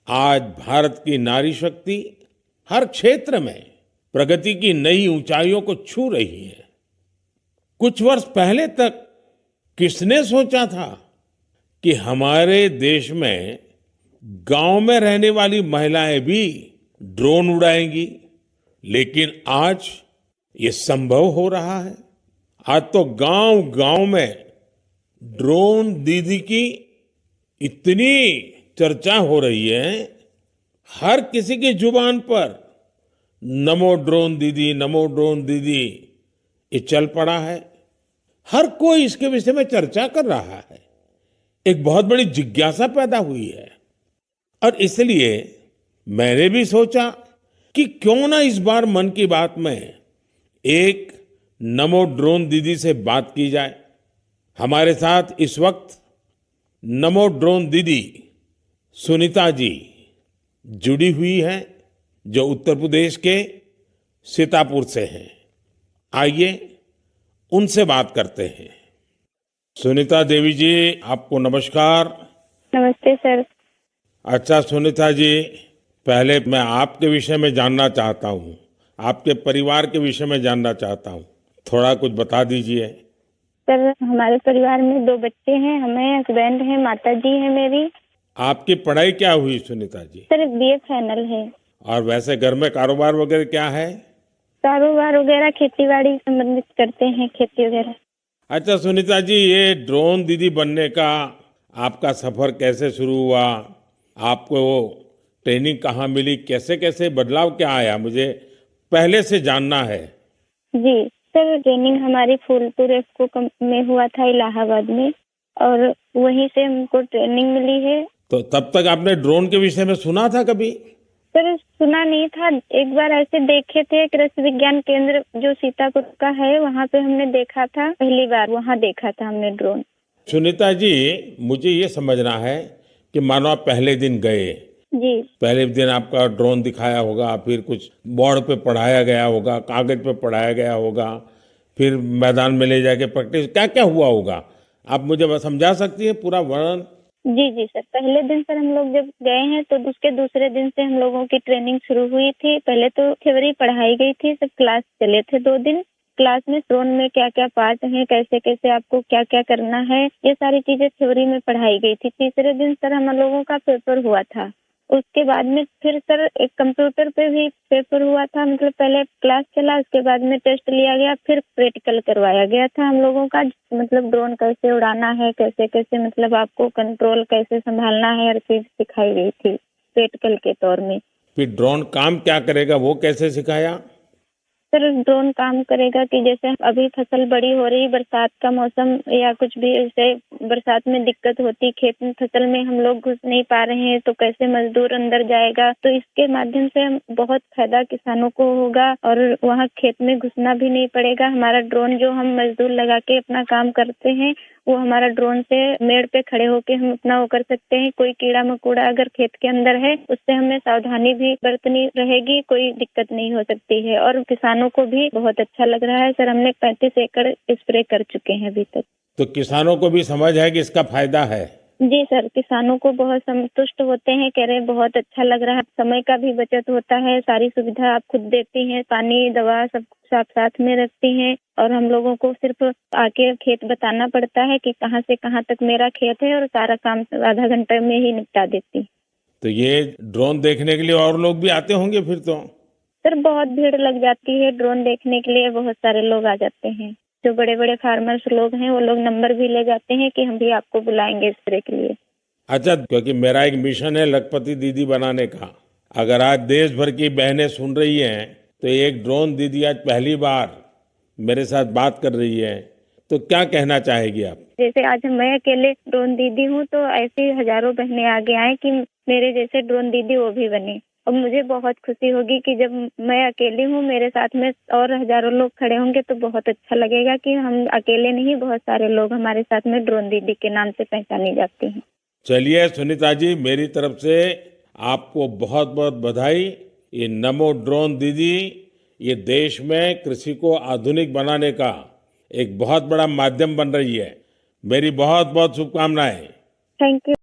आज भारत की नारी शक्ति हर क्षेत्र में प्रगति की नई ऊंचाइयों को छू रही है। कुछ वर्ष पहले तक किसने सोचा था कि हमारे देश में गांव में रहने वाली महिलाएं भी ड्रोन उड़ाएंगी, लेकिन आज ये संभव हो रहा है। आज तो गांव गांव में ड्रोन दीदी की इतनी चर्चा हो रही है, हर किसी की जुबान पर नमो ड्रोन दीदी, नमो ड्रोन दीदी ये चल पड़ा है। हर कोई इसके विषय में चर्चा कर रहा है। एक बहुत बड़ी जिज्ञासा पैदा हुई है और इसलिए मैंने भी सोचा कि क्यों ना इस बार मन की बात में एक नमो ड्रोन दीदी से बात की जाए। हमारे साथ इस वक्त नमो ड्रोन दीदी सुनीता जी जुड़ी हुई हैं, जो उत्तर प्रदेश के सीतापुर से हैं। आइए उनसे बात करते हैं। सुनीता देवी जी, आपको नमस्कार। नमस्ते सर। अच्छा सुनीता जी, पहले मैं आपके विषय में जानना चाहता हूँ, आपके परिवार के विषय में जानना चाहता हूँ। थोड़ा कुछ बता दीजिए। सर, हमारे परिवार में 2 बच्चे हैं, हमें हस्बैंड हैं, माता जी हैं मेरी। आपकी पढ़ाई क्या हुई Sunita ji? Sir, BA final है। और वैसे घर में कारोबार वगैरह क्या है? कारोबार वगैरह खेती-बाड़ी संबंधित करते हैं, खेती वगैरह। अच्छा सुनीता जी, ये ड्रोन दीदी बनने का आपका सफर कैसे शुरू हुआ? आपको ट्रेनिंग कहाँ मिली? कैसे कैसे बदलाव क्या आया? मुझे पहले से जानना है। जी सर, ट्रेनिंग हमारी फूलपुर एफको में हुआ था, इलाहाबाद में, और वहीं से हमको ट्रेनिंग मिली है। तो तब तक आपने ड्रोन के विषय में सुना था कभी? सर, सुना नहीं था। एक बार ऐसे देखे थे, कृषि विज्ञान केंद्र जो सीतापुर का है, वहाँ पे हमने देखा था, पहली बार वहाँ देखा था हमने ड्रोन। सुनीता जी, मुझे ये समझना है कि मानो आप पहले दिन गए, जी पहले दिन आपका ड्रोन दिखाया होगा, फिर कुछ बोर्ड पे पढ़ाया गया होगा, कागज पे पढ़ाया गया होगा, फिर मैदान में ले जाके प्रैक्टिस, क्या क्या हुआ होगा? आप मुझे बस समझा सकती है पूरा वर्णन? जी सर, पहले दिन सर हम लोग जब गए हैं तो उसके दूसरे दिन से हम लोगों की ट्रेनिंग शुरू हुई थी। पहले तो थ्योरी पढ़ाई गई थी, सब क्लास चले थे 2 दिन। क्लास में ड्रोन में क्या क्या पार्ट हैं, कैसे कैसे आपको क्या क्या करना है, ये सारी चीजें थ्योरी में पढ़ाई गई थी। तीसरे दिन सर हम लोगों का पेपर हुआ था। उसके बाद में फिर सर एक कंप्यूटर पे भी पेपर हुआ था। मतलब पहले क्लास चला, उसके बाद में टेस्ट लिया गया, फिर प्रैक्टिकल करवाया गया था हम लोगों का। मतलब ड्रोन कैसे उड़ाना है, कैसे कैसे मतलब आपको कंट्रोल कैसे संभालना है, हर चीज सिखाई गई थी प्रैक्टिकल के तौर में। फिर ड्रोन काम क्या करेगा, वो कैसे सिखाया? सर, ड्रोन काम करेगा कि जैसे अभी फसल बड़ी हो रही, बरसात का मौसम या कुछ भी, ऐसे बरसात में दिक्कत होती, खेत में फसल में हम लोग घुस नहीं पा रहे हैं, तो कैसे मजदूर अंदर जाएगा। तो इसके माध्यम से बहुत फायदा किसानों को होगा और वहाँ खेत में घुसना भी नहीं पड़ेगा। हमारा ड्रोन जो हम मजदूर लगा के अपना काम करते हैं, वो हमारा ड्रोन से मेड़ पे खड़े होके हम अपना वो कर सकते हैं। कोई कीड़ा मकोड़ा अगर खेत के अंदर है, उससे हमें सावधानी भी बरतनी रहेगी, कोई दिक्कत नहीं हो सकती है। और किसानों को भी बहुत अच्छा लग रहा है। सर, हमने 35 एकड़ स्प्रे कर चुके हैं अभी तक। तो किसानों को भी समझ है कि इसका फायदा है? जी सर, किसानों को बहुत संतुष्ट होते हैं, कह रहे बहुत अच्छा लग रहा है। समय का भी बचत होता है, सारी सुविधा आप खुद देती हैं, पानी दवा सब कुछ आप साथ में रखती हैं, और हम लोगों को सिर्फ आके खेत बताना पड़ता है कि कहाँ से कहाँ तक मेरा खेत है, और सारा काम आधा घंटे में ही निपटा देती। तो ये ड्रोन देखने के लिए और लोग भी आते होंगे फिर तो? सर, बहुत भीड़ लग जाती है ड्रोन देखने के लिए, बहुत सारे लोग आ जाते हैं। जो बड़े बड़े फार्मर्स लोग हैं, वो लोग नंबर भी ले जाते हैं कि हम भी आपको बुलाएंगे स्प्रे के लिए। अच्छा, क्योंकि मेरा एक मिशन है लखपति दीदी बनाने का। अगर आज देश भर की बहनें सुन रही हैं, तो एक ड्रोन दीदी आज पहली बार मेरे साथ बात कर रही है, तो क्या कहना चाहेगी आप? जैसे आज मैं अकेले ड्रोन दीदी हूँ, तो ऐसी हजारों बहनें आगे आए कि मेरे जैसे ड्रोन दीदी वो भी बने। और मुझे बहुत खुशी होगी कि जब मैं अकेली हूँ, मेरे साथ में और हजारों लोग खड़े होंगे, तो बहुत अच्छा लगेगा कि हम अकेले नहीं, बहुत सारे लोग हमारे साथ में ड्रोन दीदी के नाम से पहचानी जाती हैं। चलिए सुनीता जी, मेरी तरफ से आपको बहुत बहुत बधाई। ये नमो ड्रोन दीदी ये देश में कृषि को आधुनिक बनाने का एक बहुत बड़ा माध्यम बन रही है। मेरी बहुत बहुत शुभकामनाएं। Thank you.